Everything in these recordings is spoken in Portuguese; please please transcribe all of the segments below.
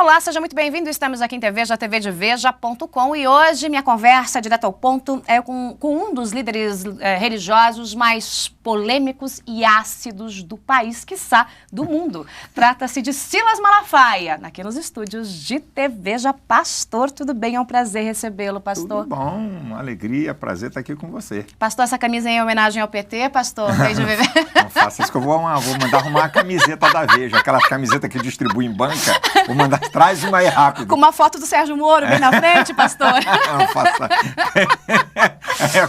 Olá, seja muito bem-vindo. Estamos aqui em TVEJA, tvdeveja.com, e hoje minha conversa direto ao ponto é com um dos líderes religiosos mais polêmicos e ácidos do país, quiçá do mundo. Trata-se de Silas Malafaia, aqui nos estúdios de TVEJA. Pastor, tudo bem? É um prazer recebê-lo, pastor. Tudo bom, uma alegria, prazer estar aqui com você. Pastor, essa camisa é em homenagem ao PT, pastor? Veja, não faça isso que eu vou mandar arrumar uma camiseta da Veja, aquela camiseta que distribui em banca, vou mandar. Traz uma aí rápido. Com uma foto do Sérgio Moro bem na frente, pastor. Não faça.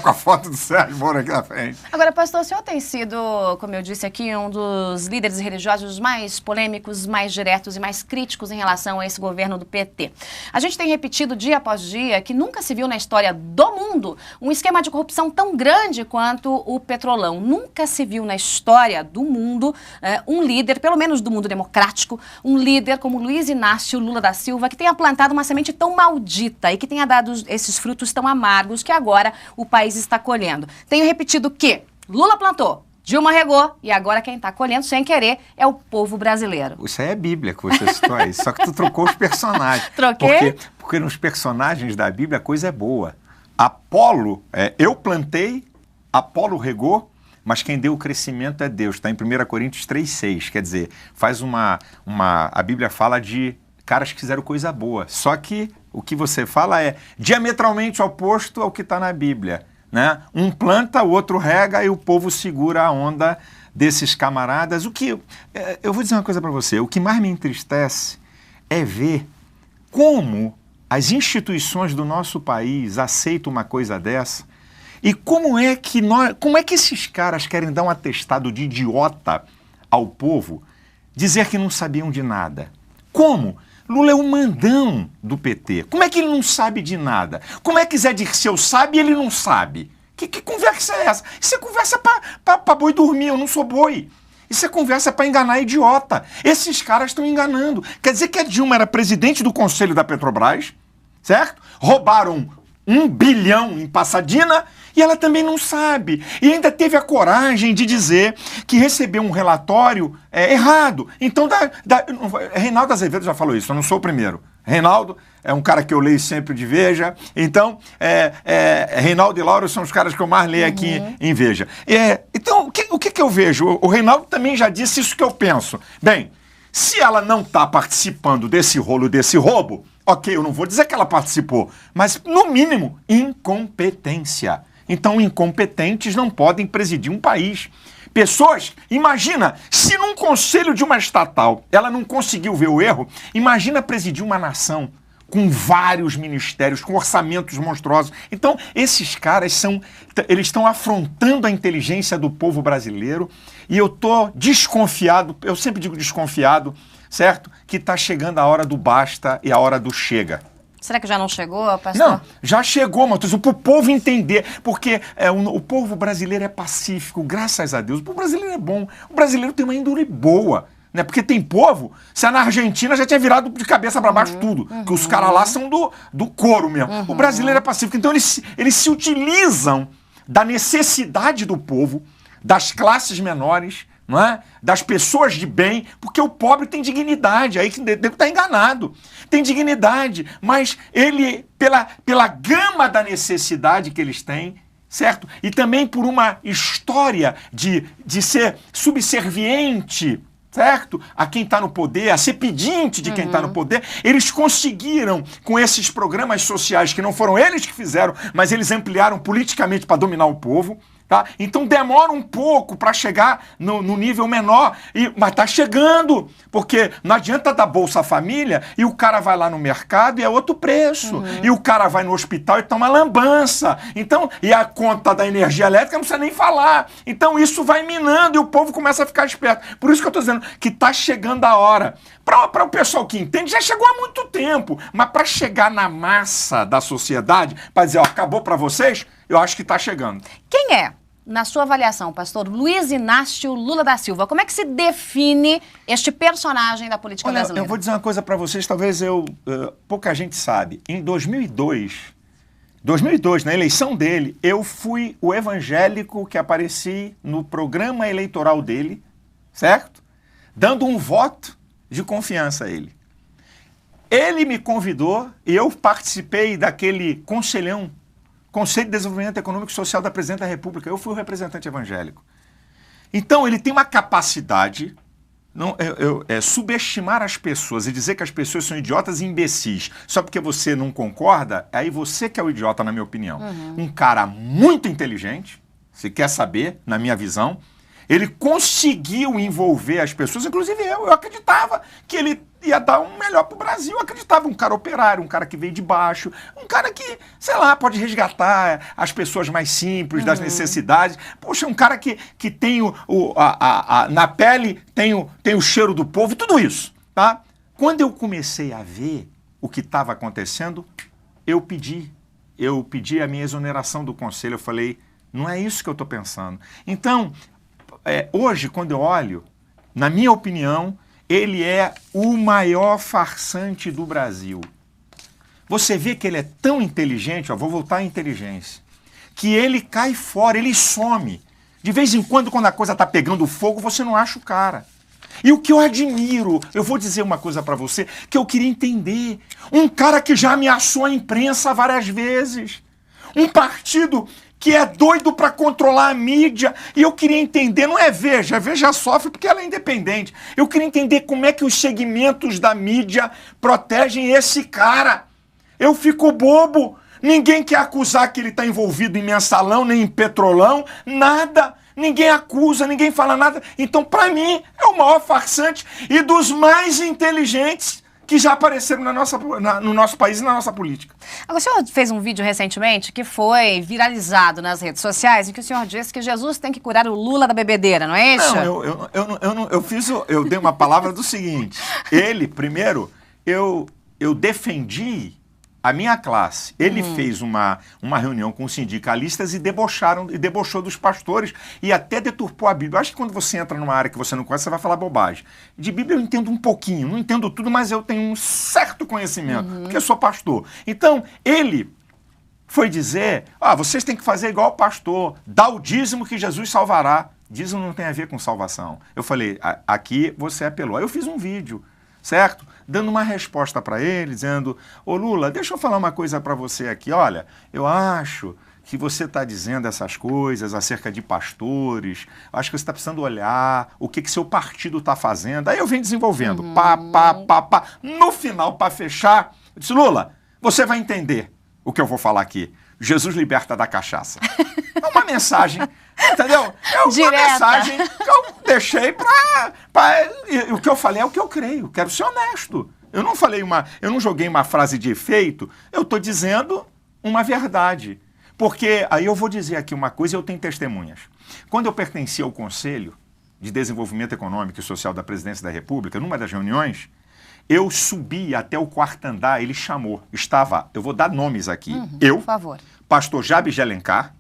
Com a foto do Sérgio Moro aqui na frente. Agora, pastor, o senhor tem sido, como eu disse aqui, um dos líderes religiosos mais polêmicos, mais diretos e mais críticos em relação a esse governo do PT. A gente tem repetido dia após dia que nunca se viu na história do mundo um esquema de corrupção tão grande quanto o Petrolão. Nunca se viu na história do mundo um líder, pelo menos do mundo democrático, um líder como Luiz Inácio Lula da Silva, que tenha plantado uma semente tão maldita e que tenha dado esses frutos tão amargos que agora o país está colhendo. Tenho repetido que Lula plantou, Dilma regou, e agora quem está colhendo sem querer é o povo brasileiro. Isso aí é Bíblia que você citou aí, só que tu trocou os personagens. Troquei? Porque nos personagens da Bíblia a coisa é boa. Apolo, eu plantei, Apolo regou, mas quem deu o crescimento é Deus. Está em 1 Coríntios 3,6, quer dizer, a Bíblia fala de caras que fizeram coisa boa, só que o que você fala é diametralmente oposto ao que está na Bíblia, né? Um planta, o outro rega e o povo segura a onda desses camaradas. Eu vou dizer uma coisa para você, o que mais me entristece é ver como as instituições do nosso país aceitam uma coisa dessa e como é que esses caras querem dar um atestado de idiota ao povo, dizer que não sabiam de nada. Como? Lula é o mandão do PT. Como é que ele não sabe de nada? Como é que Zé Dirceu sabe e ele não sabe? Que conversa é essa? Isso é conversa pra boi dormir, eu não sou boi. Isso é conversa para enganar idiota. Esses caras estão enganando. Quer dizer que a Dilma era presidente do Conselho da Petrobras, certo? Roubaram 1 bilhão em Passadina e ela também não sabe. E ainda teve a coragem de dizer que recebeu um relatório errado. Então, Reinaldo Azevedo já falou isso, eu não sou o primeiro. Reinaldo é um cara que eu leio sempre de Veja. Então, Reinaldo e Laura são os caras que eu mais leio aqui em Veja. Então, o que eu vejo? O Reinaldo também já disse isso que eu penso. Bem, se ela não está participando desse rolo, desse roubo, ok, eu não vou dizer que ela participou, mas, no mínimo, incompetência. Então, incompetentes não podem presidir um país. Pessoas, imagina, se num conselho de uma estatal ela não conseguiu ver o erro, imagina presidir uma nação com vários ministérios, com orçamentos monstruosos. Então, esses caras eles estão afrontando a inteligência do povo brasileiro e eu estou desconfiado, eu sempre digo desconfiado, certo? Que está chegando a hora do basta e a hora do chega. Será que já não chegou, pastor? Não, já chegou, Matheus, para o povo entender, porque o povo brasileiro é pacífico, graças a Deus. O povo brasileiro é bom, o brasileiro tem uma índole boa, né? Porque tem povo, se é na Argentina já tinha virado de cabeça para baixo tudo, que os caras lá são do couro mesmo. O brasileiro é pacífico, então eles se utilizam da necessidade do povo, das classes menores, não é? Das pessoas de bem, porque o pobre tem dignidade, aí que está enganado. Tem dignidade, mas ele, pela gama da necessidade que eles têm, certo? E também por uma história de ser subserviente, certo? A quem está no poder, a ser pedinte de quem está no poder, eles conseguiram, com esses programas sociais, que não foram eles que fizeram, mas eles ampliaram politicamente para dominar o povo, tá? Então demora um pouco para chegar no nível menor, mas está chegando, porque não adianta dar Bolsa Família e o cara vai lá no mercado e é outro preço, e o cara vai no hospital e toma lambança, então, e a conta da energia elétrica não precisa nem falar, então isso vai minando e o povo começa a ficar esperto. Por isso que eu estou dizendo que está chegando a hora. Para o pessoal que entende, já chegou há muito tempo, mas para chegar na massa da sociedade, para dizer, ó, acabou para vocês, eu acho que está chegando. Quem é, na sua avaliação, pastor, Luiz Inácio Lula da Silva? Como é que se define este personagem da política brasileira? Eu vou dizer uma coisa para vocês, talvez pouca gente sabe. Em 2002, na eleição dele, eu fui o evangélico que apareci no programa eleitoral dele, certo? Dando um voto de confiança a ele. Ele me convidou e eu participei daquele conselhão, Conselho de Desenvolvimento Econômico e Social da Presidente da República. Eu fui o representante evangélico. Então, ele tem uma capacidade, subestimar as pessoas e dizer que as pessoas são idiotas e imbecis só porque você não concorda, aí você que é o idiota, na minha opinião. Um cara muito inteligente, se quer saber, na minha visão, ele conseguiu envolver as pessoas, inclusive eu acreditava que ele ia dar um melhor para o Brasil, eu acreditava, um cara operário, um cara que veio de baixo, um cara que, sei lá, pode resgatar as pessoas mais simples, das necessidades. Poxa, um cara que tem na pele, tem o cheiro do povo, tudo isso, tá? Quando eu comecei a ver o que estava acontecendo, eu pedi a minha exoneração do conselho, eu falei, não é isso que eu estou pensando. Então, hoje, quando eu olho, na minha opinião, ele é o maior farsante do Brasil. Você vê que ele é tão inteligente, vou voltar à inteligência, que ele cai fora, ele some. De vez em quando a coisa está pegando fogo, você não acha o cara. E o que eu admiro, eu vou dizer uma coisa para você, que eu queria entender. Um cara que já ameaçou a imprensa várias vezes. Um partido que é doido para controlar a mídia, e eu queria entender, não é Veja, a Veja sofre porque ela é independente. Eu queria entender como é que os segmentos da mídia protegem esse cara. Eu fico bobo, ninguém quer acusar que ele está envolvido em mensalão, nem em petrolão, nada. Ninguém acusa, ninguém fala nada. Então, para mim, é o maior farsante e dos mais inteligentes que já apareceram no nosso país e na nossa política. Agora, o senhor fez um vídeo recentemente que foi viralizado nas redes sociais, em que o senhor disse que Jesus tem que curar o Lula da bebedeira, não é isso? Não, eu dei uma palavra do seguinte, primeiro, eu defendi a minha classe. Ele fez uma reunião com os sindicalistas e debochou dos pastores e até deturpou a Bíblia. Eu acho que quando você entra numa área que você não conhece, você vai falar bobagem. De Bíblia eu entendo um pouquinho, não entendo tudo, mas eu tenho um certo conhecimento, porque eu sou pastor. Então, ele foi dizer, vocês têm que fazer igual o pastor, dá o dízimo que Jesus salvará. Dízimo não tem a ver com salvação. Eu falei, aqui você apelou. Aí eu fiz um vídeo, certo? Dando uma resposta para ele, dizendo, ô Lula, deixa eu falar uma coisa para você aqui, olha, eu acho que você está dizendo essas coisas acerca de pastores, acho que você está precisando olhar o que seu partido está fazendo. Aí eu venho desenvolvendo, No final, para fechar, eu disse, Lula, você vai entender o que eu vou falar aqui. Jesus liberta da cachaça. É uma mensagem, entendeu? É uma mensagem que eu deixei o que eu falei é o que eu creio. Quero ser honesto. Eu não joguei uma frase de efeito, eu estou dizendo uma verdade. Porque aí eu vou dizer aqui uma coisa e eu tenho testemunhas. Quando eu pertencia ao Conselho de Desenvolvimento Econômico e Social da Presidência da República, numa das reuniões, eu subi até o quarto andar, ele chamou, eu vou dar nomes aqui, por favor. Pastor Jabes de Alencar,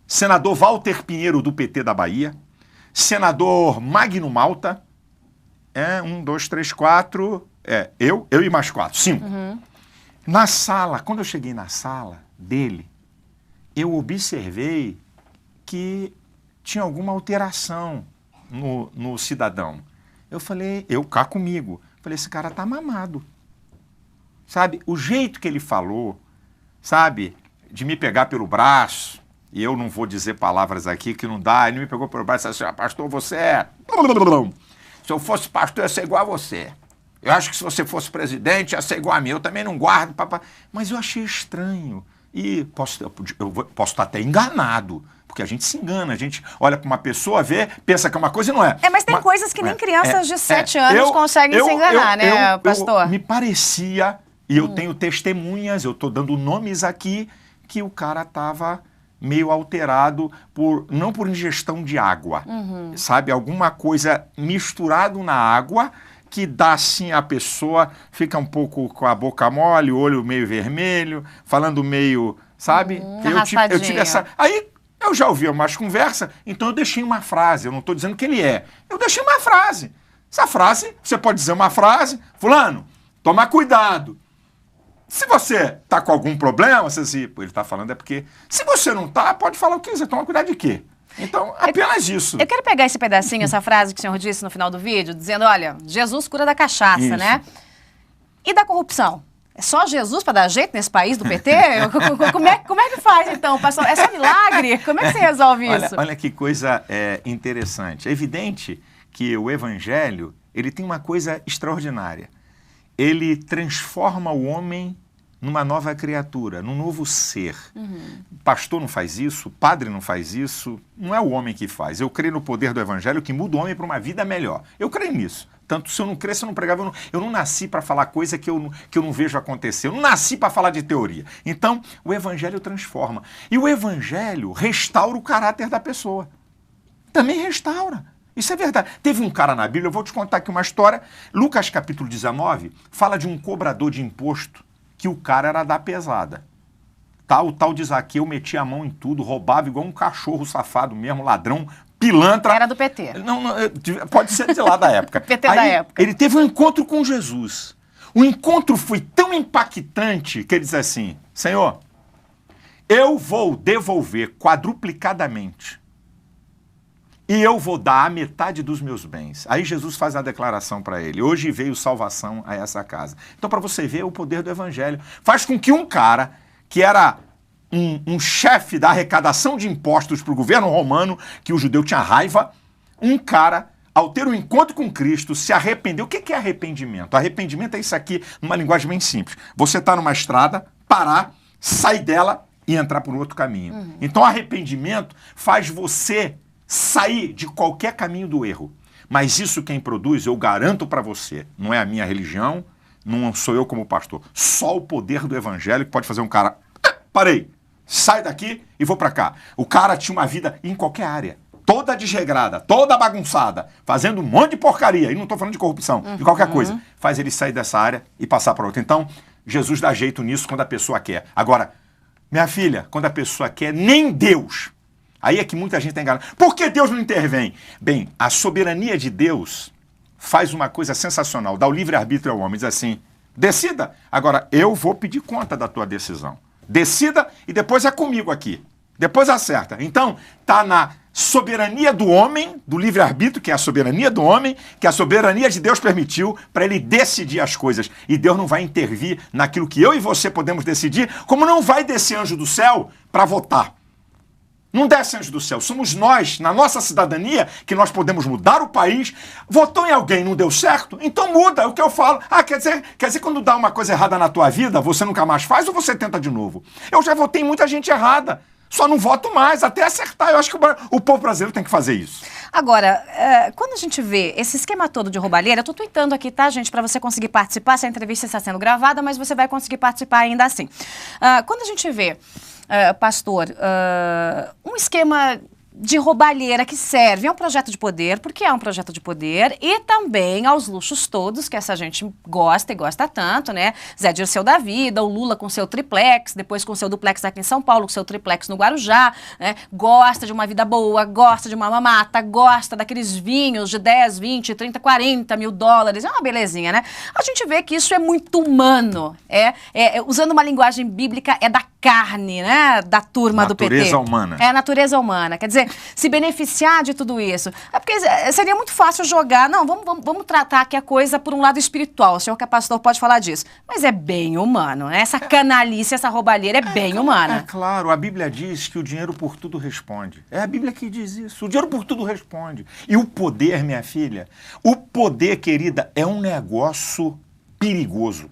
senador Walter Pinheiro do PT da Bahia, senador Magno Malta, 1, 2, 3, 4, eu e mais 4, 5. Na sala, quando eu cheguei na sala dele, eu observei que tinha alguma alteração no cidadão. Eu falei, cá comigo, falei, esse cara tá mamado. Sabe, o jeito que ele falou, sabe, de me pegar pelo braço, e eu não vou dizer palavras aqui que não dá, ele me pegou pelo braço e disse assim, pastor, você é... Se eu fosse pastor, eu ia ser igual a você. Eu acho que se você fosse presidente, ia ser igual a mim. Eu também não guardo, papai. Mas eu achei estranho. E eu posso estar até enganado, porque a gente se engana, a gente olha para uma pessoa, vê, pensa que é uma coisa e não é. Mas tem coisas que nem crianças de 7 anos conseguem se enganar, né, pastor? Me parecia, e eu tenho testemunhas, eu estou dando nomes aqui, que o cara estava meio alterado, não por ingestão de água, sabe? Alguma coisa misturado na água que dá assim a pessoa, fica um pouco com a boca mole, o olho meio vermelho, falando meio, sabe? Eu tive essa... Aí eu já ouvi umas conversas, então eu deixei uma frase, eu não estou dizendo que ele é. Eu deixei uma frase. Essa frase, você pode dizer uma frase, fulano, toma cuidado. Se você tá com algum problema, você diz, ele está falando é porque... Se você não tá, pode falar o que quiser, toma cuidado de quê? Então, apenas isso. Eu quero pegar esse pedacinho, essa frase que o senhor disse no final do vídeo, dizendo, olha, Jesus cura da cachaça, né? E da corrupção? É só Jesus para dar jeito nesse país do PT? Como é que faz, então, pastor? É só milagre? Como é que você resolve isso? Olha que coisa interessante. É evidente que o Evangelho, ele tem uma coisa extraordinária. Ele transforma o homem numa nova criatura, num novo ser. Pastor não faz isso, padre não faz isso, não é o homem que faz. Eu creio no poder do Evangelho que muda o homem para uma vida melhor. Eu creio nisso. Tanto se eu não cresço, eu não pregava, eu não nasci para falar coisa que eu não vejo acontecer. Eu não nasci para falar de teoria. Então, o Evangelho transforma. E o Evangelho restaura o caráter da pessoa. Também restaura. Isso é verdade. Teve um cara na Bíblia, eu vou te contar aqui uma história. Lucas capítulo 19 fala de um cobrador de imposto que o cara era da pesada. Tá? O tal de Zaqueu metia a mão em tudo, roubava igual um cachorro safado mesmo, ladrão, pilantra. Era do PT. Não, pode ser de lá da época. PT da época. Ele teve um encontro com Jesus. O encontro foi tão impactante que ele diz assim: Senhor, eu vou devolver quadruplicadamente e eu vou dar a metade dos meus bens. Aí Jesus faz a declaração para ele: hoje veio salvação a essa casa. Então, para você ver o poder do Evangelho, faz com que um cara que era um chefe da arrecadação de impostos para o governo romano, que o judeu tinha raiva, um cara, ao ter um encontro com Cristo, se arrependeu. O que é arrependimento? Arrependimento é isso aqui, numa linguagem bem simples. Você está numa estrada, parar, sair dela e entrar por um outro caminho. Então, arrependimento faz você sair de qualquer caminho do erro. Mas isso quem produz, eu garanto para você, não é a minha religião, não sou eu como pastor. Só o poder do Evangelho que pode fazer um cara... Parei, sai daqui e vou para cá. O cara tinha uma vida em qualquer área, toda desregrada, toda bagunçada, fazendo um monte de porcaria. E não estou falando de corrupção, de qualquer coisa. Faz ele sair dessa área e passar para outra. Então, Jesus dá jeito nisso quando a pessoa quer. Agora, minha filha, quando a pessoa quer, nem Deus... Aí é que muita gente está enganada. Por que Deus não intervém? Bem, a soberania de Deus faz uma coisa sensacional. Dá o livre-arbítrio ao homem. Diz assim, decida. Agora, eu vou pedir conta da tua decisão. Decida e depois é comigo aqui. Depois acerta. Então, está na soberania do homem, do livre-arbítrio, que é a soberania do homem, que a soberania de Deus permitiu para ele decidir as coisas. E Deus não vai intervir naquilo que eu e você podemos decidir, como não vai descer anjo do céu para votar. Não desce anjo do céu. Somos nós, na nossa cidadania, que nós podemos mudar o país. Votou em alguém, não deu certo? Então muda, é o que eu falo. Ah, quer dizer quando dá uma coisa errada na tua vida, você nunca mais faz ou você tenta de novo? Eu já votei em muita gente errada. Só não voto mais, até acertar. Eu acho que o povo brasileiro tem que fazer isso. Agora, quando a gente vê esse esquema todo de roubalheira, eu tô tweetando aqui, tá, gente, para você conseguir participar. Essa entrevista está sendo gravada, mas você vai conseguir participar ainda assim. Quando a gente vê... pastor, um esquema de roubalheira que serve a um projeto de poder, porque é um projeto de poder, e também aos luxos todos, que essa gente gosta e gosta tanto, né? Zé Dirceu da vida, o Lula com seu triplex, depois com seu duplex aqui em São Paulo, com seu triplex no Guarujá, né? Gosta de uma vida boa, gosta de uma mamata, gosta daqueles vinhos de 10, 20, 30, 40 mil dólares, é uma belezinha, né? A gente vê que isso é muito humano, usando uma linguagem bíblica, é da carne, né, da turma do PT. Natureza humana. É a natureza humana. Quer dizer, se beneficiar de tudo isso. É porque seria muito fácil jogar, não, vamos tratar aqui a coisa por um lado espiritual. O senhor pastor pode falar disso. Mas é bem humano, né? Essa canalice, essa roubalheira é bem humana. É claro, a Bíblia diz que o dinheiro por tudo responde. É a Bíblia que diz isso. O dinheiro por tudo responde. E o poder, minha filha, o poder, querida, é um negócio perigoso.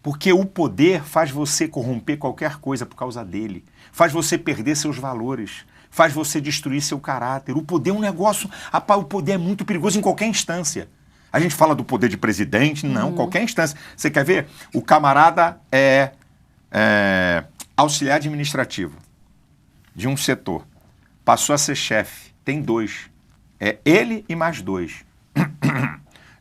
Porque o poder faz você corromper qualquer coisa por causa dele. Faz você perder seus valores. Faz você destruir seu caráter. O poder é um negócio... o poder é muito perigoso em qualquer instância. A gente fala do poder de presidente, não, qualquer instância. Você quer ver? O camarada é auxiliar administrativo de um setor. Passou a ser chefe. Tem 2. É ele e mais 2.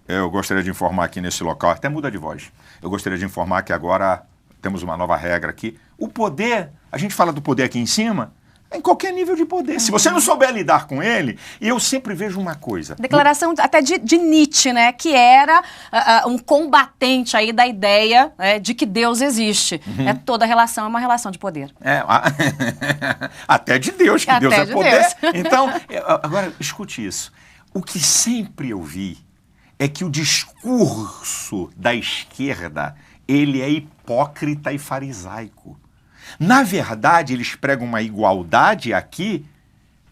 Eu gostaria de informar aqui nesse local, até muda de voz. Eu gostaria de informar que agora temos uma nova regra aqui. O poder, a gente fala do poder aqui em cima, em qualquer nível de poder. Se você não souber lidar com ele, e eu sempre vejo uma coisa... Declaração até de Nietzsche, né? Que era um combatente aí da ideia de que Deus existe. Toda relação é uma relação de poder. Até de Deus, que até Deus é de poder. Deus. Então, agora, escute isso. O que sempre eu vi é que o discurso da esquerda, ele é hipócrita e farisaico. Na verdade, eles pregam uma igualdade aqui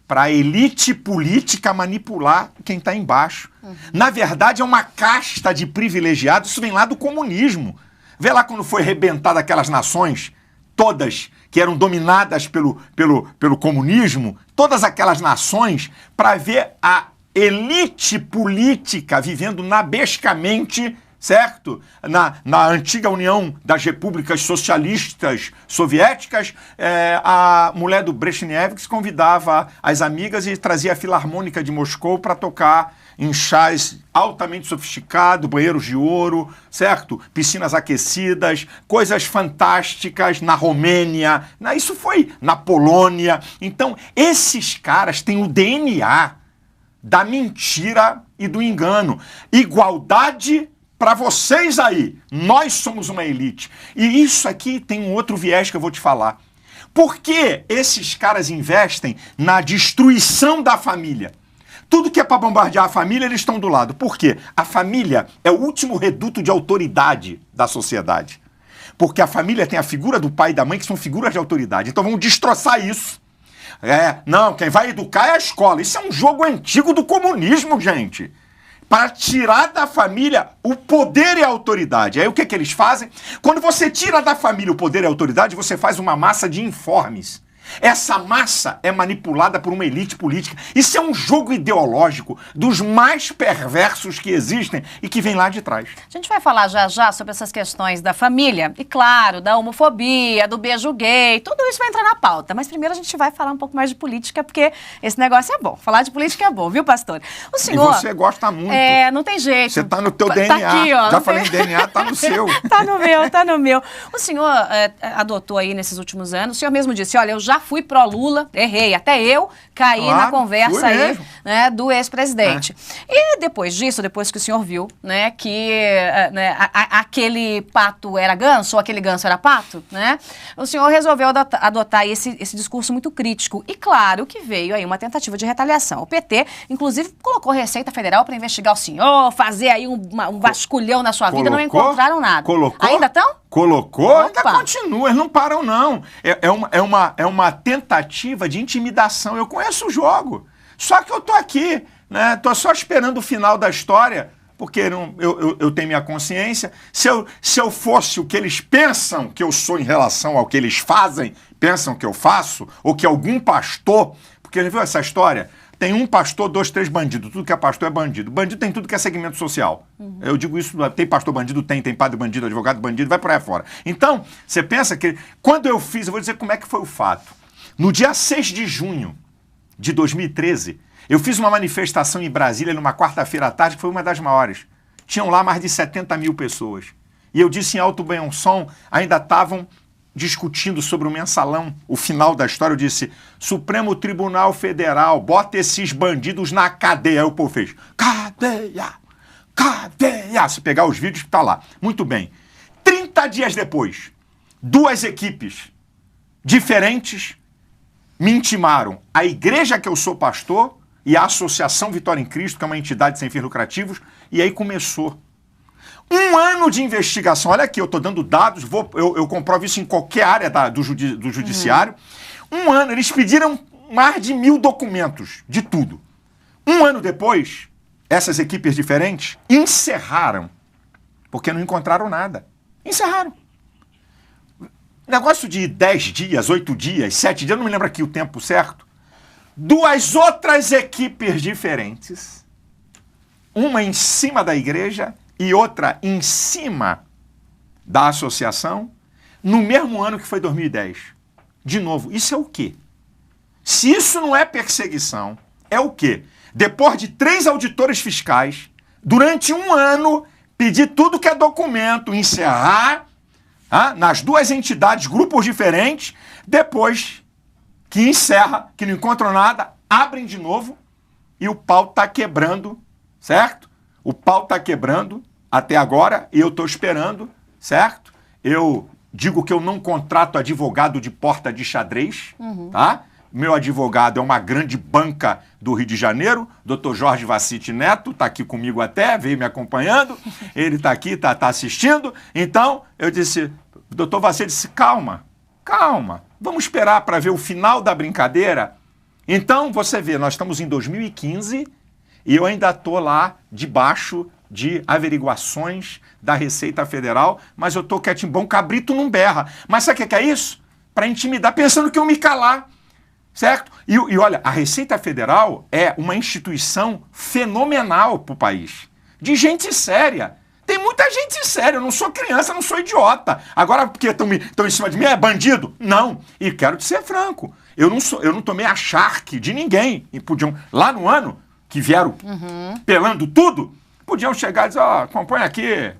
para a elite política manipular quem está embaixo. Na verdade, é uma casta de privilegiados, isso vem lá do comunismo. Vê lá quando foi arrebentada aquelas nações, todas que eram dominadas pelo comunismo, todas aquelas nações, para ver a elite política vivendo nabescamente, certo? Na antiga União das Repúblicas Socialistas Soviéticas, a mulher do Brezhnev que convidava as amigas e trazia a Filarmônica de Moscou para tocar em chás altamente sofisticados, banheiros de ouro, certo? Piscinas aquecidas, coisas fantásticas na Romênia, isso foi na Polônia. Então, esses caras têm o DNA da mentira e do engano. Igualdade para vocês aí. Nós somos uma elite. E isso aqui tem um outro viés que eu vou te falar. Por que esses caras investem na destruição da família? Tudo que é para bombardear a família, eles estão do lado. Por quê? A família é o último reduto de autoridade da sociedade. Porque a família tem a figura do pai e da mãe, que são figuras de autoridade. Então vamos destroçar isso. Não, quem vai educar é a escola. Isso é um jogo antigo do comunismo, gente. Para tirar da família o poder e a autoridade. Aí o que eles fazem? Quando você tira da família o poder e a autoridade, você faz uma massa de informes. Essa massa é manipulada por uma elite política. Isso é um jogo ideológico dos mais perversos que existem e que vem lá de trás. A gente vai falar já já sobre essas questões da família e, claro, da homofobia, do beijo gay, tudo isso vai entrar na pauta. Mas primeiro a gente vai falar um pouco mais de política, porque esse negócio é bom. Falar de política é bom, viu, pastor? O senhor... E você gosta muito. Não tem jeito. Você tá no teu DNA. Tá aqui, ó. Já falei em DNA, tá no seu. Tá no meu. O senhor adotou aí nesses últimos anos, o senhor mesmo disse, olha, eu já fui pró-Lula, errei, até eu caí na conversa aí, né, do ex-presidente. E depois disso, depois que o senhor viu, né, que aquele pato era ganso, ou aquele ganso era pato, né, o senhor resolveu adotar esse discurso muito crítico. E claro que veio aí uma tentativa de retaliação. O PT, inclusive, colocou Receita Federal para investigar o senhor, fazer aí um vasculhão na sua vida, não encontraram nada. Colocou? Ainda estão? Colocou? Ainda continua, eles não param não. É uma tentativa de intimidação. Eu conheço o jogo. Só que eu tô aqui, né? Tô só esperando o final da história, porque eu tenho minha consciência. Se eu fosse o que eles pensam que eu sou em relação ao que eles fazem, pensam que eu faço, ou que algum pastor... Porque já viu essa história? Tem um pastor, 2, 3 bandidos. Tudo que é pastor é bandido. Bandido tem tudo que é segmento social. Eu digo isso, tem pastor bandido? Tem padre bandido, advogado bandido, vai por aí fora. Então, você pensa que... Quando eu fiz, eu vou dizer como é que foi o fato. No dia 6 de junho de 2013, eu fiz uma manifestação em Brasília, numa quarta-feira à tarde, que foi uma das maiores. Tinham lá mais de 70 mil pessoas. E eu disse em alto bom som, ainda estavam discutindo sobre o mensalão, o final da história, eu disse, Supremo Tribunal Federal, bota esses bandidos na cadeia. Aí o povo fez, cadeia, cadeia. Se pegar os vídeos, tá lá. Muito bem. 30 dias depois, 2 equipes diferentes me intimaram. A igreja que eu sou pastor e a Associação Vitória em Cristo, que é uma entidade sem fins lucrativos, e aí começou. 1 ano de investigação. Olha aqui, eu estou dando dados, eu comprovo isso em qualquer área do judiciário. 1 ano, eles pediram mais de 1000 documentos, de tudo. 1 ano depois, essas equipes diferentes encerraram, porque não encontraram nada. Encerraram. Negócio de 10 dias, 8 dias, 7 dias, eu não me lembro aqui o tempo certo. 2 outras equipes diferentes, uma em cima da igreja e outra em cima da associação, no mesmo ano que foi 2010. De novo, isso é o quê? Se isso não é perseguição, é o quê? Depois de 3 auditores fiscais, durante 1 ano, pedir tudo que é documento, encerrar nas 2 entidades, grupos diferentes, depois que encerra, que não encontram nada, abrem de novo e o pau está quebrando, certo? O pau está quebrando até agora e eu estou esperando, certo? Eu digo que eu não contrato advogado de porta de xadrez, tá? meu advogado é uma grande banca do Rio de Janeiro, Dr. Jorge Vacite Neto, está aqui comigo até, veio me acompanhando, ele está aqui, está assistindo. Então, eu disse, Dr. Vacite disse, calma, vamos esperar para ver o final da brincadeira. Então, você vê, nós estamos em 2015 e eu ainda estou lá debaixo de averiguações da Receita Federal, mas eu estou quietinho, bom cabrito não berra. Mas sabe o que é isso? Para intimidar, pensando que eu me calar. Certo? E olha, a Receita Federal é uma instituição fenomenal para o país. De gente séria. Tem muita gente séria. Eu não sou criança, não sou idiota. Agora, porque estão em cima de mim, é bandido? Não. E quero te ser franco. Eu não tomei a charque de ninguém. E podiam, lá no ano, que vieram pelando tudo, podiam chegar e dizer, ó, compõe aqui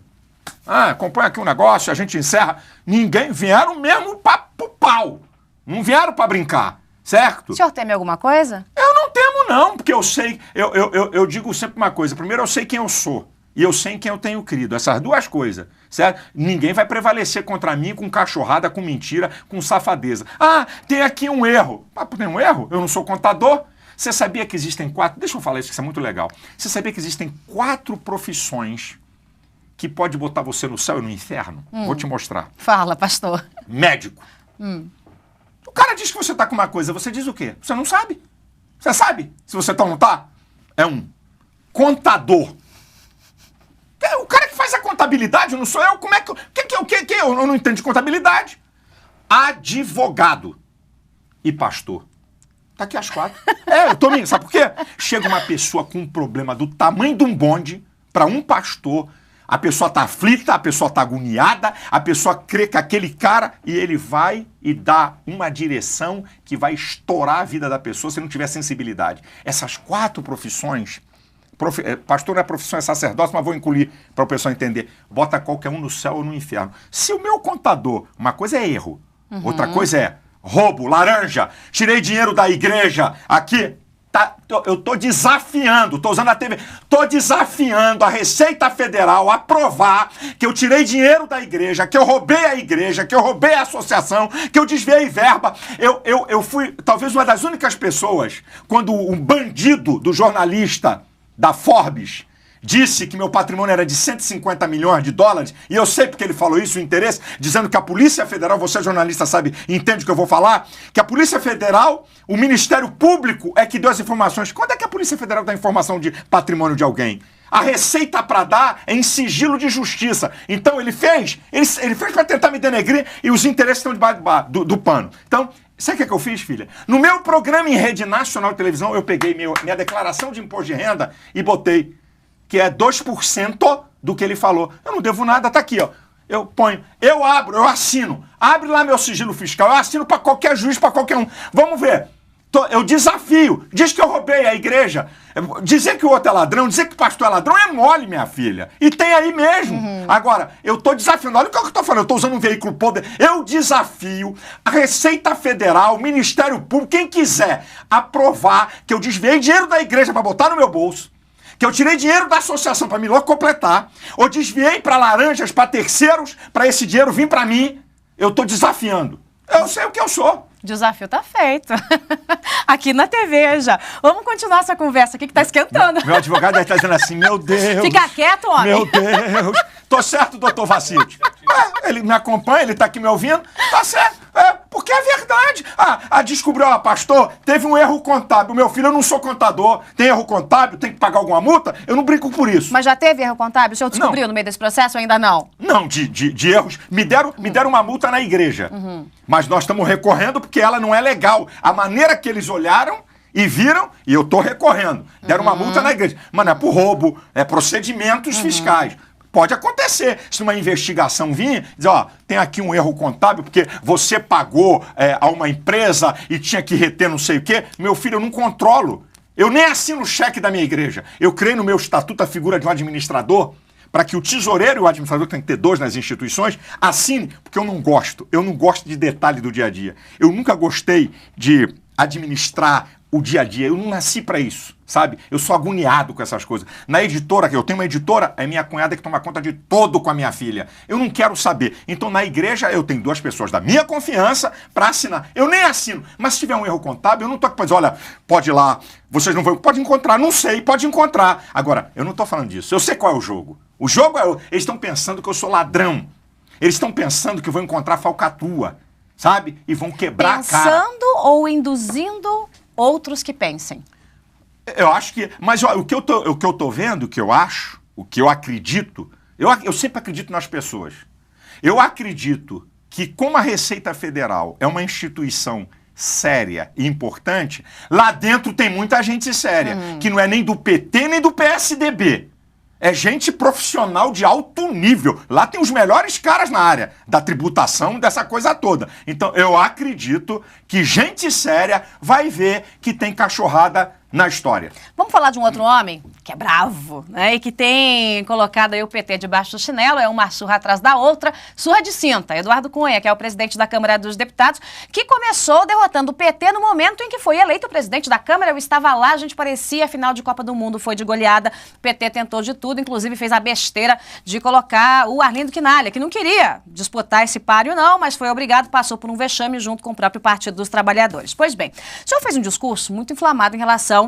um negócio, a gente encerra. Ninguém, vieram mesmo pro pau. Não vieram para brincar. Certo? O senhor teme alguma coisa? Eu não temo não, porque eu sei, eu digo sempre uma coisa, primeiro eu sei quem eu sou, e eu sei em quem eu tenho crido, essas duas coisas, certo? Ninguém vai prevalecer contra mim com cachorrada, com mentira, com safadeza. Ah, tem aqui um erro. Ah, tem um erro? Eu não sou contador? Você sabia que existem 4, deixa eu falar isso que é muito legal, você sabia que existem 4 profissões que pode botar você no céu e no inferno? Vou te mostrar. Fala, pastor. Médico. O cara diz que você tá com uma coisa, você diz o quê? Você não sabe. Você sabe se você tá ou não tá? É um contador. O cara que faz a contabilidade, não sou eu. Como é que... Eu não entendo de contabilidade. Advogado e pastor. Tá aqui as 4. Eu tô me... Sabe por quê? Chega uma pessoa com um problema do tamanho de um bonde para um pastor... A pessoa está aflita, a pessoa está agoniada, a pessoa crê que aquele cara, e ele vai e dá uma direção que vai estourar a vida da pessoa se não tiver sensibilidade. Essas 4 profissões, pastor não é profissão, é sacerdócio, mas vou incluir para o pessoal entender, bota qualquer um no céu ou no inferno. Se o meu contador, uma coisa é erro, outra coisa é roubo, laranja, tirei dinheiro da igreja, aqui... eu tô desafiando, tô usando a TV, tô desafiando a Receita Federal a provar que eu tirei dinheiro da igreja, que eu roubei a igreja, que eu roubei a associação, que eu desviei verba. Eu fui talvez uma das únicas pessoas, quando um bandido do jornalista da Forbes disse que meu patrimônio era de 150 milhões de dólares, e eu sei porque ele falou isso, o interesse, dizendo que a Polícia Federal, você jornalista sabe, entende o que eu vou falar, que a Polícia Federal, o Ministério Público é que deu as informações. Quando é que a Polícia Federal dá informação de patrimônio de alguém? A receita para dar é em sigilo de justiça. Então ele fez para tentar me denegrir e os interesses estão debaixo do pano. Então, sabe o que eu fiz, filha? No meu programa em rede nacional de televisão, eu peguei minha declaração de imposto de renda e botei que é 2% do que ele falou. Eu não devo nada, tá aqui, ó. Eu ponho, eu abro, eu assino. Abre lá meu sigilo fiscal, eu assino para qualquer juiz, para qualquer um. Vamos ver. Eu desafio. Diz que eu roubei a igreja. Dizer que o outro é ladrão, dizer que o pastor é ladrão é mole, minha filha. E tem aí mesmo. Agora, eu tô desafiando. Olha o que eu tô falando. Eu tô usando um veículo poder. Eu desafio a Receita Federal, o Ministério Público, quem quiser aprovar que eu desviei dinheiro da igreja para botar no meu bolso, que eu tirei dinheiro da associação para me completar, ou desviei para laranjas, para terceiros, para esse dinheiro vir para mim, eu tô desafiando. Eu sei o que eu sou. Desafio tá feito. Aqui na TV já. Vamos continuar essa conversa aqui que tá esquentando. Meu advogado vai estar dizendo assim, meu Deus. Fica quieto, homem. Meu Deus. Tô certo, doutor Vacite? Ele me acompanha, ele tá aqui me ouvindo. Tá certo. Porque é verdade. Descobriu, pastor, teve um erro contábil. Meu filho, eu não sou contador. Tem erro contábil, tem que pagar alguma multa? Eu não brinco por isso. Mas já teve erro contábil? O senhor descobriu no meio desse processo ou ainda não? Não, de erros. Me deram uma multa na igreja. Mas nós estamos recorrendo porque ela não é legal. A maneira que eles olharam e viram, e eu tô recorrendo. Deram uma multa na igreja. Mas não é por roubo, é procedimentos fiscais. Pode acontecer, se uma investigação vir, dizer, tem aqui um erro contábil, porque você pagou a uma empresa e tinha que reter não sei o quê. Meu filho, eu não controlo. Eu nem assino o cheque da minha igreja. Eu criei no meu estatuto a figura de um administrador, para que o tesoureiro e o administrador, tem que ter 2 nas instituições, assine, porque eu não gosto de detalhe do dia a dia. Eu nunca gostei de administrar o dia a dia. Eu não nasci para isso, sabe? Eu sou agoniado com essas coisas. Na editora, que eu tenho uma editora, é minha cunhada que toma conta de todo com a minha filha. Eu não quero saber. Então, na igreja, eu tenho 2 pessoas da minha confiança para assinar. Eu nem assino. Mas se tiver um erro contábil, eu não tô aqui para dizer, olha, pode ir lá, vocês não vão... Pode encontrar, não sei, pode encontrar. Agora, eu não tô falando disso. Eu sei qual é o jogo. O jogo é... Eles estão pensando que eu sou ladrão. Eles estão pensando que eu vou encontrar falcatrua, sabe? E vão quebrar a cara. Pensando ou induzindo outros que pensem? Eu acho que... Mas ó, o que eu tô vendo, o que eu acho, o que eu acredito... Eu sempre acredito nas pessoas. Eu acredito que, como a Receita Federal é uma instituição séria e importante, lá dentro tem muita gente séria, que não é nem do PT nem do PSDB. É gente profissional de alto nível. Lá tem os melhores caras na área da tributação, dessa coisa toda. Então, eu acredito que gente séria vai ver que tem cachorrada na história. Vamos falar de um outro homem que é bravo, né? E que tem colocado aí o PT debaixo do chinelo, é uma surra atrás da outra, surra de cinta. Eduardo Cunha, que é o presidente da Câmara dos Deputados, que começou derrotando o PT no momento em que foi eleito presidente da Câmara. Eu estava lá, a gente parecia a final de Copa do Mundo, foi de goleada. O PT tentou de tudo, inclusive fez a besteira de colocar o Arlindo Quinalha, que não queria disputar esse páreo não, mas foi obrigado, passou por um vexame junto com o próprio Partido dos Trabalhadores. Pois bem, o senhor fez um discurso muito inflamado em relação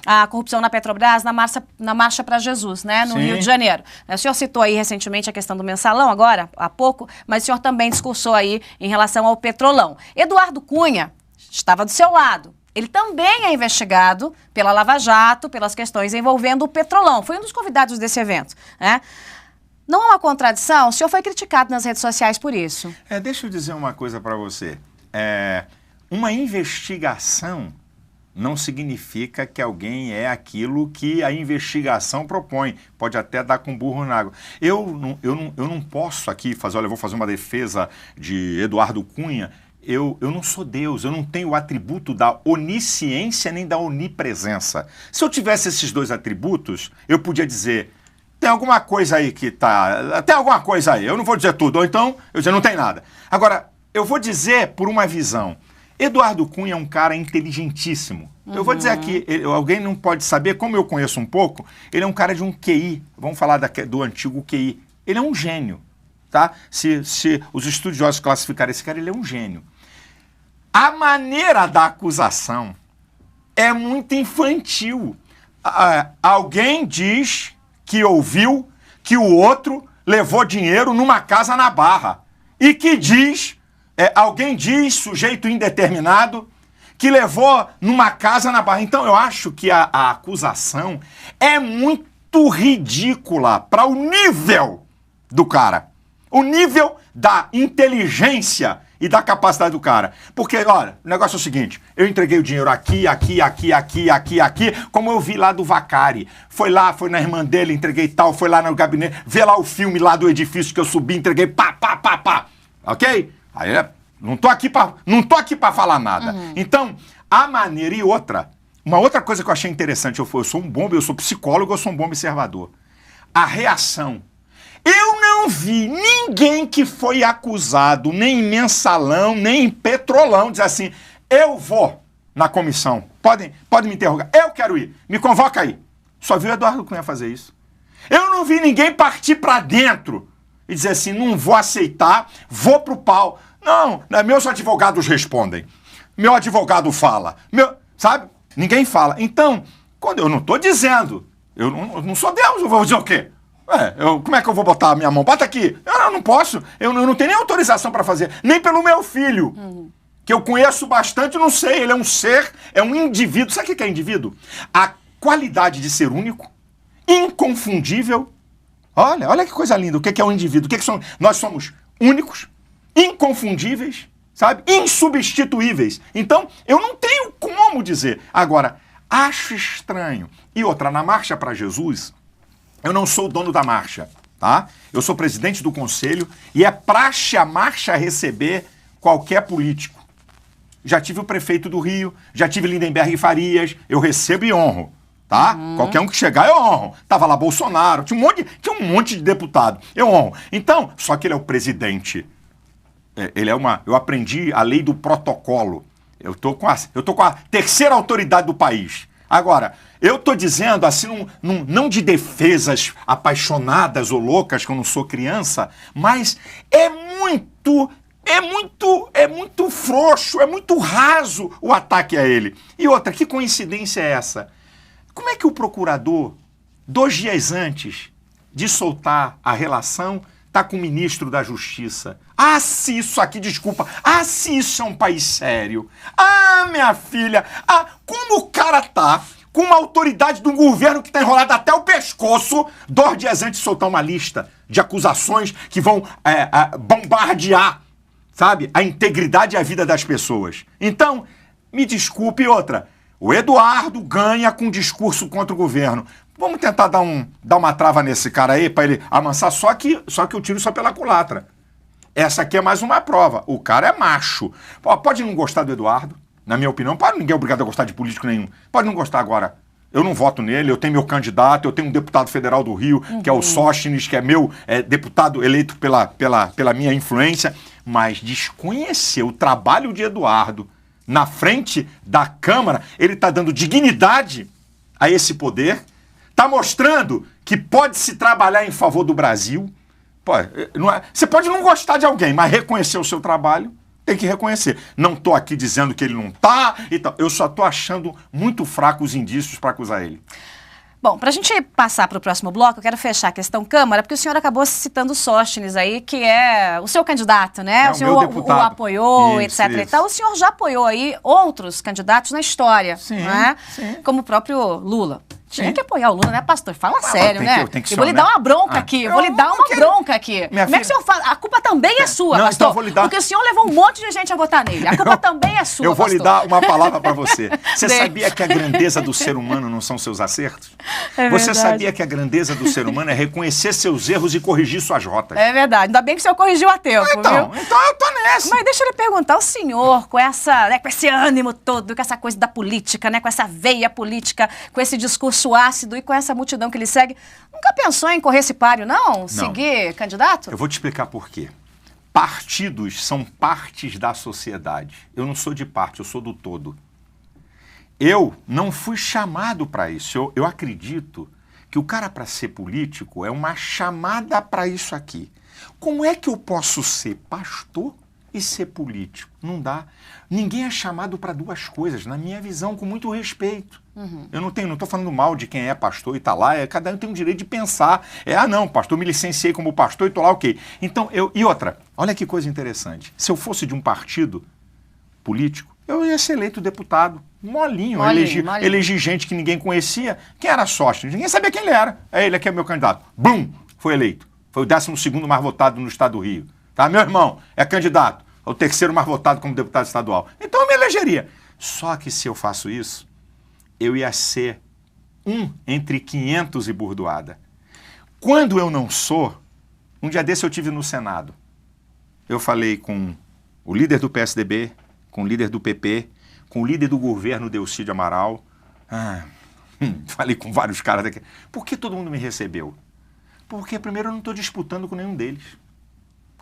à corrupção na Petrobras, na Marcha para Jesus, né, no Rio de Janeiro. O senhor citou aí recentemente a questão do mensalão, agora, há pouco, mas o senhor também discursou aí em relação ao Petrolão. Eduardo Cunha estava do seu lado. Ele também é investigado pela Lava Jato, pelas questões envolvendo o Petrolão. Foi um dos convidados desse evento, né? Não há uma contradição? O senhor foi criticado nas redes sociais por isso. Deixa eu dizer uma coisa para você. Uma investigação não significa que alguém é aquilo que a investigação propõe. Pode até dar com burro na água. Eu não posso aqui fazer, olha, eu vou fazer uma defesa de Eduardo Cunha. Eu não sou Deus, eu não tenho o atributo da onisciência nem da onipresença. Se eu tivesse esses 2 atributos, eu podia dizer, tem alguma coisa aí que tá... Tem alguma coisa aí, eu não vou dizer tudo, ou então eu dizer, não tem nada. Agora, eu vou dizer por uma visão. Eduardo Cunha é um cara inteligentíssimo. Eu vou dizer aqui, alguém não pode saber, como eu conheço um pouco, ele é um cara de um QI, vamos falar do antigo QI. Ele é um gênio, tá? Se os estudiosos classificarem esse cara, ele é um gênio. A maneira da acusação é muito infantil. Alguém diz que ouviu que o outro levou dinheiro numa casa na Barra. E que diz... alguém diz, sujeito indeterminado, que levou numa casa na Barra. Então, eu acho que a acusação é muito ridícula para o nível do cara. O nível da inteligência e da capacidade do cara. Porque, olha, o negócio é o seguinte, eu entreguei o dinheiro aqui, como eu vi lá do Vacari. Foi lá, foi na irmã dele, entreguei tal, foi lá no gabinete, vê lá o filme lá do edifício que eu subi, entreguei, pá. Ok? Aí não tô aqui para falar nada. Então, a maneira e uma outra coisa que eu achei interessante, eu sou psicólogo, eu sou um bom observador. A reação. Eu não vi ninguém que foi acusado, nem em mensalão, nem em Petrolão, dizer assim, eu vou na comissão, podem me interrogar, eu quero ir, me convoca aí. Só viu o Eduardo Cunha fazer isso. Eu não vi ninguém partir para dentro e dizer assim, não vou aceitar, vou pro pau. Não, meus advogados respondem. Meu advogado fala. Sabe? Ninguém fala. Então, quando eu não estou dizendo, eu não sou Deus, eu vou dizer o quê? Como é que eu vou botar a minha mão? Bota aqui. Eu não posso. Eu não tenho nem autorização para fazer. Nem pelo meu filho, que eu conheço bastante, não sei. Ele é um ser, é um indivíduo. Sabe o que é indivíduo? A qualidade de ser único, inconfundível. Olha que coisa linda. O que é um indivíduo? O que são? Nós somos únicos, inconfundíveis, sabe? Insubstituíveis. Então, eu não tenho como dizer. Agora, acho estranho. E outra, na Marcha para Jesus, eu não sou o dono da marcha, tá? Eu sou presidente do conselho e é praxe a marcha receber qualquer político. Já tive o prefeito do Rio, já tive Lindenberg e Farias, eu recebo e honro. Tá? Qualquer um que chegar, eu honro. Tava lá Bolsonaro, tinha um monte de deputado. Eu honro. Então, só que ele é o presidente. Eu aprendi a lei do protocolo. Eu tô com a terceira autoridade do país. Agora, eu tô dizendo assim, não de defesas apaixonadas ou loucas, que eu não sou criança, mas é muito frouxo, é muito raso o ataque a ele. E outra, que coincidência é essa? Como é que o procurador, 2 dias antes de soltar a relação, está com o ministro da Justiça? Ah, se isso aqui, desculpa, se isso é um país sério. Ah, minha filha, como o cara tá com uma autoridade do governo que está enrolada até o pescoço, 2 dias antes de soltar uma lista de acusações que vão bombardear, sabe, a integridade e a vida das pessoas. Então, me desculpe, outra, o Eduardo ganha com discurso contra o governo. Vamos tentar dar uma trava nesse cara aí, para ele amansar, só que eu tiro só pela culatra. Essa aqui é mais uma prova. O cara é macho. Pode não gostar do Eduardo, na minha opinião. Ninguém é obrigado a gostar de político nenhum. Pode não gostar agora. Eu não voto nele, eu tenho meu candidato, eu tenho um deputado federal do Rio, que é o Sóstenes, que é meu deputado eleito pela minha influência, mas desconhecer o trabalho de Eduardo na frente da Câmara, ele está dando dignidade a esse poder, está mostrando que pode se trabalhar em favor do Brasil. Você pode não gostar de alguém, mas reconhecer o seu trabalho, tem que reconhecer. Não estou aqui dizendo que ele não está e tal. Eu só estou achando muito fracos os indícios para acusar ele. Bom, para a gente passar para o próximo bloco, eu quero fechar a questão Câmara, porque o senhor acabou citando o Sóstenes aí, que é o seu candidato, né? O senhor o apoiou, isso, etc. E tal. O senhor já apoiou aí outros candidatos na história, né? Sim. Como o próprio Lula. Tinha que apoiar o Lula, né, pastor? Fala sério, né? Eu vou lhe dar uma bronca aqui. Como é que o senhor fala? A culpa também é sua, pastor. Então eu vou lhe dar... Porque o senhor levou um monte de gente a votar nele. A culpa também é sua, Eu vou lhe dar uma palavra para você. Você sabia que a grandeza do ser humano não são seus acertos? Você sabia que a grandeza do ser humano é reconhecer seus erros e corrigir suas rotas? É verdade. Ainda bem que o senhor corrigiu a tempo, então eu tô nessa. Mas deixa eu lhe perguntar, o senhor, com esse ânimo todo, com essa coisa da política, né, com essa veia política, com esse discurso ácido e com essa multidão que ele segue, nunca pensou em correr esse páreo, não? Seguir candidato? Eu vou te explicar por quê. Partidos são partes da sociedade. Eu não sou de parte, eu sou do todo. Eu não fui chamado para isso. Eu acredito que o cara, para ser político, é uma chamada para isso aqui. Como é que eu posso ser pastor e ser político? Não dá. Ninguém é chamado para 2 coisas, na minha visão, com muito respeito. Eu não estou falando mal de quem é pastor e está lá, cada um tem o direito de pensar. Não, pastor, me licenciei como pastor e estou lá, ok. Então, e outra, olha que coisa interessante. Se eu fosse de um partido político, eu ia ser eleito deputado. Molinho. Elegi gente que ninguém conhecia. Quem era Sóstenes? Ninguém sabia quem ele era. Ele aqui é meu candidato. Bum! Foi eleito. Foi o 12º mais votado no estado do Rio. Tá? Meu irmão é candidato. É o 3º mais votado como deputado estadual. Então eu me elegeria. Só que se eu faço isso, eu ia ser 1 entre 500 e burdoada. Quando eu não sou, um dia desse eu tive no Senado. Eu falei com o líder do PSDB, com o líder do PP, com o líder do governo, Delcídio Amaral. Falei com vários caras daqui. Por que todo mundo me recebeu? Porque, primeiro, eu não estou disputando com nenhum deles.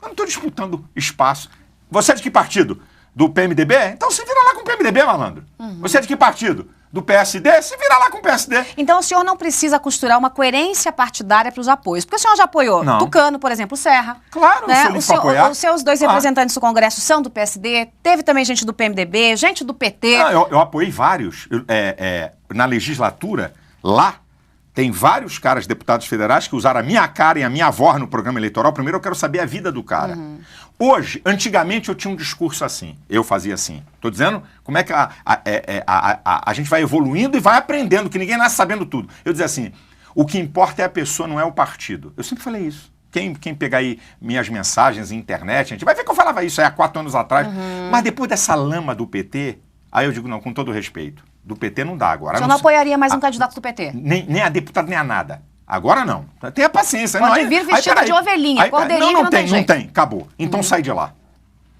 Eu não estou disputando espaço. Você é de que partido? Do PMDB? Então se vira lá com o PMDB, malandro. Você é de que partido? Do PSD? Se vira lá com o PSD. Então o senhor não precisa costurar uma coerência partidária para os apoios. Porque o senhor já apoiou Tucano, por exemplo, Serra. Claro, né? Os seus 2 representantes do Congresso são do PSD. Teve também gente do PMDB, gente do PT. Eu apoiei vários. Na legislatura, lá, tem vários caras, deputados federais, que usaram a minha cara e a minha voz no programa eleitoral. Primeiro eu quero saber a vida do cara. Hoje, antigamente eu tinha um discurso assim, eu fazia assim. Estou dizendo como é que a gente vai evoluindo e vai aprendendo, que ninguém nasce sabendo tudo. Eu dizia assim, o que importa é a pessoa, não é o partido. Eu sempre falei isso. Quem pegar aí minhas mensagens na internet, a gente vai ver que eu falava isso há 4 anos atrás. Mas depois dessa lama do PT, aí eu digo, não, com todo respeito, do PT não dá agora. Você não apoiaria mais um candidato do PT? Nem a deputada, nem a nada. Agora não. Tenha paciência. Pode vir vestido de ovelhinha, cordeirinha, não tem. Acabou. Então sai de lá.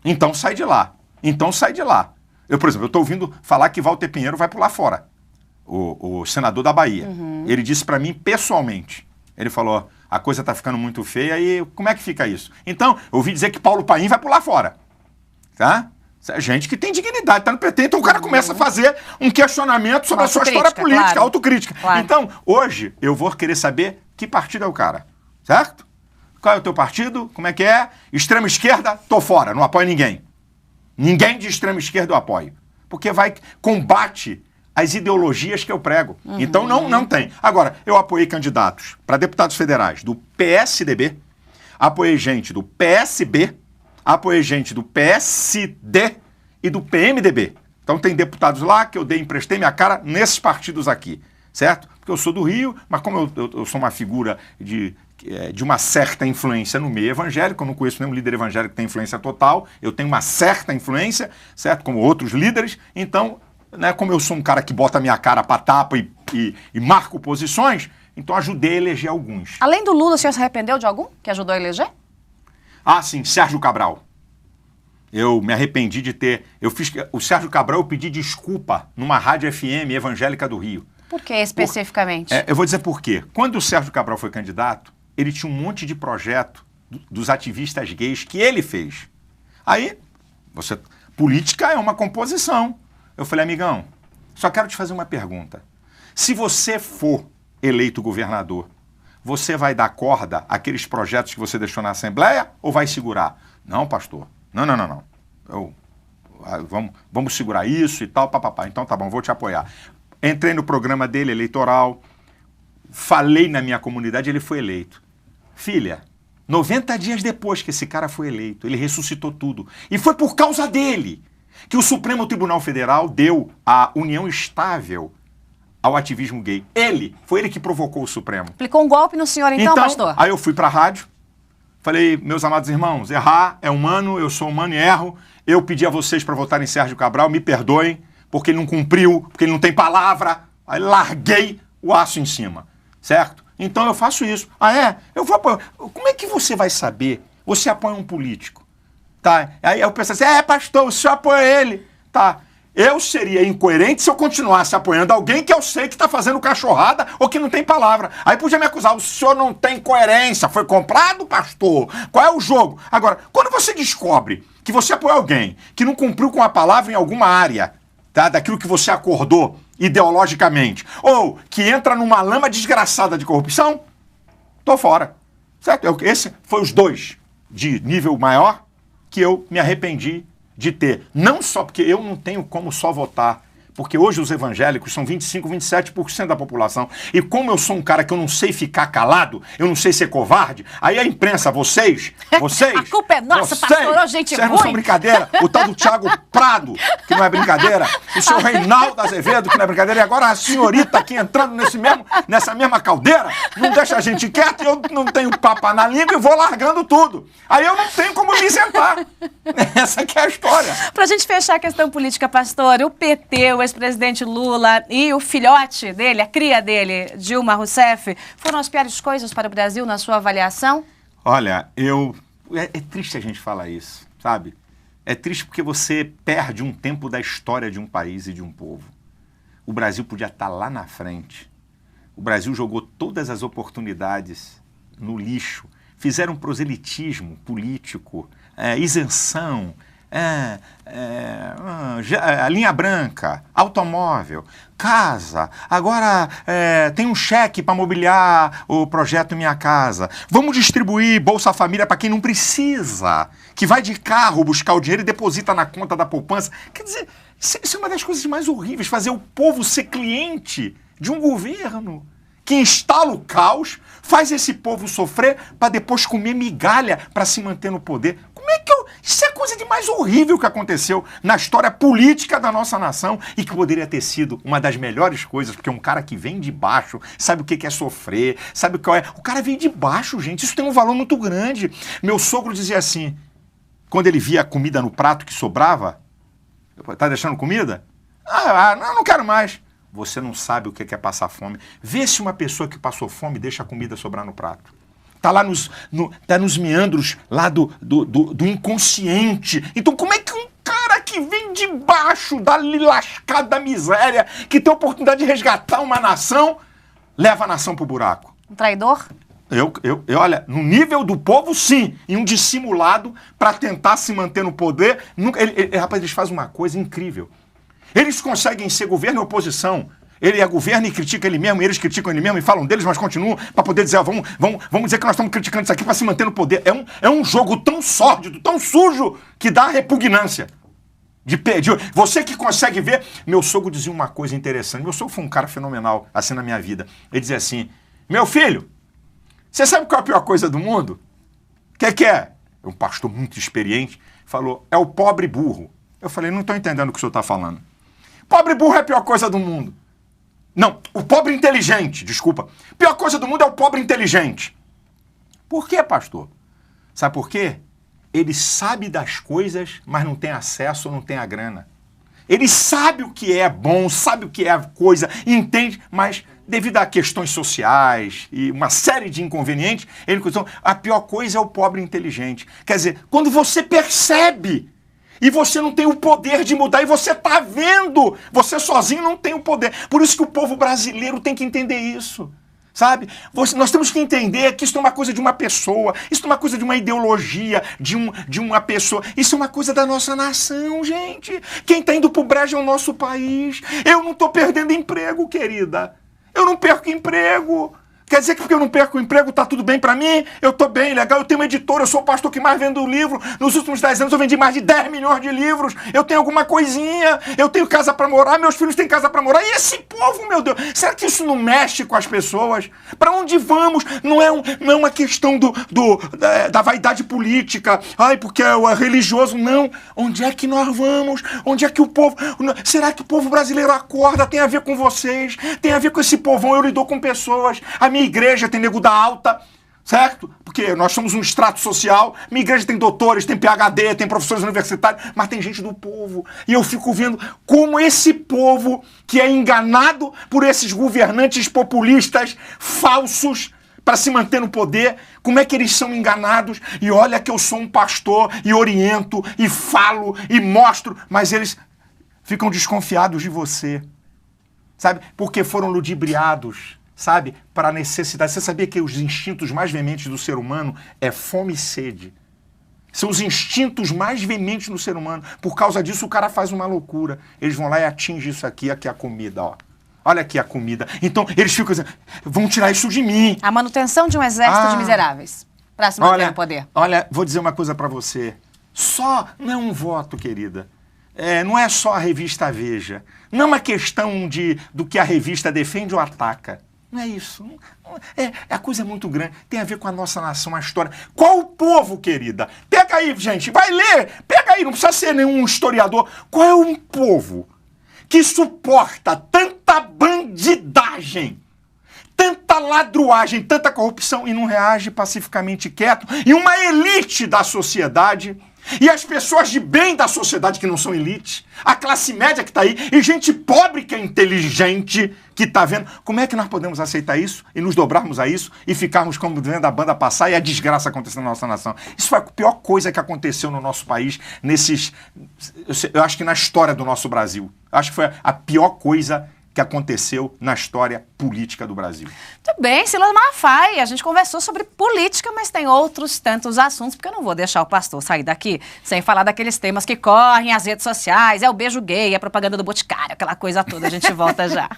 Então sai de lá. Eu, por exemplo, eu estou ouvindo falar que Walter Pinheiro vai pular fora. O senador da Bahia. Ele disse para mim pessoalmente. Ele falou, a coisa está ficando muito feia e como é que fica isso? Então, eu ouvi dizer que Paulo Paim vai pular fora. Tá? Gente que tem dignidade, está no PT, então o cara começa a fazer um questionamento sobre a sua história política, claro. Autocrítica. Claro. Então, hoje, eu vou querer saber que partido é o cara, certo? Qual é o teu partido? Como é que é? Extrema esquerda? Tô fora, não apoio ninguém. Ninguém de extrema esquerda eu apoio. Porque combate as ideologias que eu prego. Então, não tem. Agora, eu apoiei candidatos para deputados federais do PSDB, apoiei gente do PSB, apoiei gente do PSD e do PMDB. Então tem deputados lá que eu emprestei minha cara nesses partidos aqui, certo? Porque eu sou do Rio, mas como eu sou uma figura de uma certa influência no meio evangélico, eu não conheço nenhum líder evangélico que tem influência total, eu tenho uma certa influência, certo? Como outros líderes, então, né, como eu sou um cara que bota a minha cara pra tapa e marco posições, então ajudei a eleger alguns. Além do Lula, o senhor se arrependeu de algum que ajudou a eleger? Ah, sim, Sérgio Cabral. Eu me arrependi de ter... O Sérgio Cabral, eu pedi desculpa numa rádio FM evangélica do Rio. Por que especificamente? Eu vou dizer por quê. Quando o Sérgio Cabral foi candidato, ele tinha um monte de projeto dos ativistas gays que ele fez. Aí, política é uma composição. Eu falei, amigão, só quero te fazer uma pergunta. Se você for eleito governador, você vai dar corda àqueles projetos que você deixou na Assembleia ou vai segurar? Não, pastor. Não. Vamos segurar isso e tal, papapá. Então tá bom, vou te apoiar. Entrei no programa dele eleitoral, falei na minha comunidade, ele foi eleito. Filha, 90 dias depois que esse cara foi eleito, ele ressuscitou tudo. E foi por causa dele que o Supremo Tribunal Federal deu a união estável ao ativismo gay. Foi ele que provocou o Supremo. Aplicou um golpe no senhor então, pastor? Aí eu fui pra rádio, falei, meus amados irmãos, errar é humano, eu sou humano e erro. Eu pedi a vocês para votarem em Sérgio Cabral, me perdoem, porque ele não cumpriu, porque ele não tem palavra. Aí larguei o aço em cima, certo? Então eu faço isso. Ah, é? Eu vou apoiar. Como é que você vai saber? Você apoia um político, tá? Aí eu penso assim, pastor, o senhor apoia ele, tá? Eu seria incoerente se eu continuasse apoiando alguém que eu sei que está fazendo cachorrada ou que não tem palavra. Aí podia me acusar, o senhor não tem coerência, foi comprado, pastor? Qual é o jogo? Agora, quando você descobre que você apoia alguém que não cumpriu com a palavra em alguma área, tá, daquilo que você acordou ideologicamente, ou que entra numa lama desgraçada de corrupção, tô fora. Certo? Esse foi os dois de nível maior que eu me arrependi de ter. Não só porque eu não tenho como só votar, porque hoje os evangélicos são 25, 27% da população. E como eu sou um cara que eu não sei ficar calado, eu não sei ser covarde, aí a imprensa, vocês... A culpa é nossa, pastor, gente ruim. Vocês não são brincadeira. O tal do Thiago Prado, que não é brincadeira. O seu Reinaldo Azevedo, que não é brincadeira. E agora a senhorita aqui entrando nessa mesma caldeira, não deixa a gente quieto e eu não tenho papo na língua e vou largando tudo. Aí eu não tenho como me isentar. Essa que é a história. Pra gente fechar a questão política, pastor, o PT, o ex-presidente Lula e o filhote dele, a cria dele, Dilma Rousseff, foram as piores coisas para o Brasil, na sua avaliação? Olha, é triste a gente falar isso, sabe? É triste porque você perde um tempo da história de um país e de um povo. O Brasil podia estar lá na frente. O Brasil jogou todas as oportunidades no lixo. Fizeram proselitismo político, isenção, a linha branca, automóvel, casa, agora tem um cheque para mobiliar o projeto Minha Casa. Vamos distribuir Bolsa Família para quem não precisa, que vai de carro buscar o dinheiro e deposita na conta da poupança. Quer dizer, isso é uma das coisas mais horríveis, fazer o povo ser cliente de um governo que instala o caos, faz esse povo sofrer para depois comer migalha para se manter no poder. Como é que isso é a coisa de mais horrível que aconteceu na história política da nossa nação e que poderia ter sido uma das melhores coisas, porque um cara que vem de baixo sabe o que é sofrer, sabe qual é. O cara vem de baixo, gente, isso tem um valor muito grande. Meu sogro dizia assim, quando ele via a comida no prato que sobrava, tá deixando comida? Não quero mais. Você não sabe o que é passar fome. Vê se uma pessoa que passou fome deixa a comida sobrar no prato. Tá lá tá nos meandros lá do inconsciente. Então como é que um cara que vem de baixo, da lascada da miséria, que tem a oportunidade de resgatar uma nação, leva a nação pro buraco? Um traidor? Olha, no nível do povo, sim, e um dissimulado para tentar se manter no poder. Rapaz, eles fazem uma coisa incrível. Eles conseguem ser governo e oposição. Ele é governo e critica ele mesmo, e eles criticam ele mesmo e falam deles, mas continuam para poder dizer, vamos dizer que nós estamos criticando isso aqui para se manter no poder. É um jogo tão sórdido, tão sujo, que dá repugnância. Você que consegue ver... Meu sogro dizia uma coisa interessante. Meu sogro foi um cara fenomenal, assim, na minha vida. Ele dizia assim, meu filho, você sabe qual é a pior coisa do mundo? O que é? Um pastor muito experiente falou, é o pobre burro. Eu falei, não estou entendendo o que o senhor está falando. Pobre burro é a pior coisa do mundo. Não, o pobre inteligente, desculpa. A pior coisa do mundo é o pobre inteligente. Por quê, pastor? Sabe por quê? Ele sabe das coisas, mas não tem acesso ou não tem a grana. Ele sabe o que é bom, sabe o que é a coisa, entende, mas devido a questões sociais e uma série de inconvenientes, a pior coisa é o pobre inteligente. Quer dizer, quando você percebe e você não tem o poder de mudar, e você está vendo, você sozinho não tem o poder. Por isso que o povo brasileiro tem que entender isso. Sabe? Nós temos que entender que isso não é uma coisa de uma pessoa, isso não é uma coisa de uma ideologia, de uma pessoa. Isso é uma coisa da nossa nação, gente. Quem está indo pro brejo é o nosso país. Eu não estou perdendo emprego, querida. Eu não perco emprego. Quer dizer que porque eu não perco o emprego, tá tudo bem pra mim? Eu tô bem, legal, eu tenho uma editora, eu sou o pastor que mais vende livro. Nos últimos 10 anos eu vendi mais de 10 milhões de livros. Eu tenho alguma coisinha, eu tenho casa pra morar, meus filhos têm casa pra morar. E esse povo, meu Deus, será que isso não mexe com as pessoas? Pra onde vamos? Não é uma questão da vaidade política. Ai, porque é religioso. Não. Onde é que nós vamos? Onde é que o povo... Será que o povo brasileiro acorda? Tem a ver com vocês? Tem a ver com esse povão? Eu lido com pessoas. A minha igreja tem nego da alta, certo? Porque nós somos um extrato social. Minha igreja tem doutores, tem PhD, tem professores universitários, mas tem gente do povo. E eu fico vendo como esse povo que é enganado por esses governantes populistas falsos para se manter no poder, como é que eles são enganados? E olha que eu sou um pastor e oriento e falo e mostro, mas eles ficam desconfiados de você, sabe? Porque foram ludibriados, sabe, para a necessidade. Você sabia que os instintos mais veementes do ser humano é fome e sede? São os instintos mais veementes do ser humano. Por causa disso, o cara faz uma loucura. Eles vão lá e atingem isso aqui é a comida, ó. Olha aqui a comida. Então, eles ficam dizendo, vão tirar isso de mim. A manutenção de um exército de miseráveis para se manter no poder. Olha, vou dizer uma coisa para você. Não é um voto, querida. Não é só a revista Veja. Não é uma questão do que a revista defende ou ataca. Não é isso. A coisa é muito grande. Tem a ver com a nossa nação, a história. Qual o povo, querida? Pega aí, gente. Vai ler. Pega aí. Não precisa ser nenhum historiador. Qual é um povo que suporta tanta bandidagem, tanta ladruagem, tanta corrupção e não reage pacificamente quieto? E uma elite da sociedade... E as pessoas de bem da sociedade que não são elite, a classe média que está aí, e gente pobre que é inteligente, que está vendo. Como é que nós podemos aceitar isso e nos dobrarmos a isso e ficarmos como vendo a banda passar e a desgraça acontecer na nossa nação? Isso foi a pior coisa que aconteceu no nosso país, eu acho que na história do nosso Brasil. Acho que foi a pior coisa que aconteceu na história política do Brasil. Muito bem, Silas Malafaia, a gente conversou sobre política, mas tem outros tantos assuntos, porque eu não vou deixar o pastor sair daqui sem falar daqueles temas que correm as redes sociais, é o beijo gay, é a propaganda do Boticário, aquela coisa toda, a gente volta já.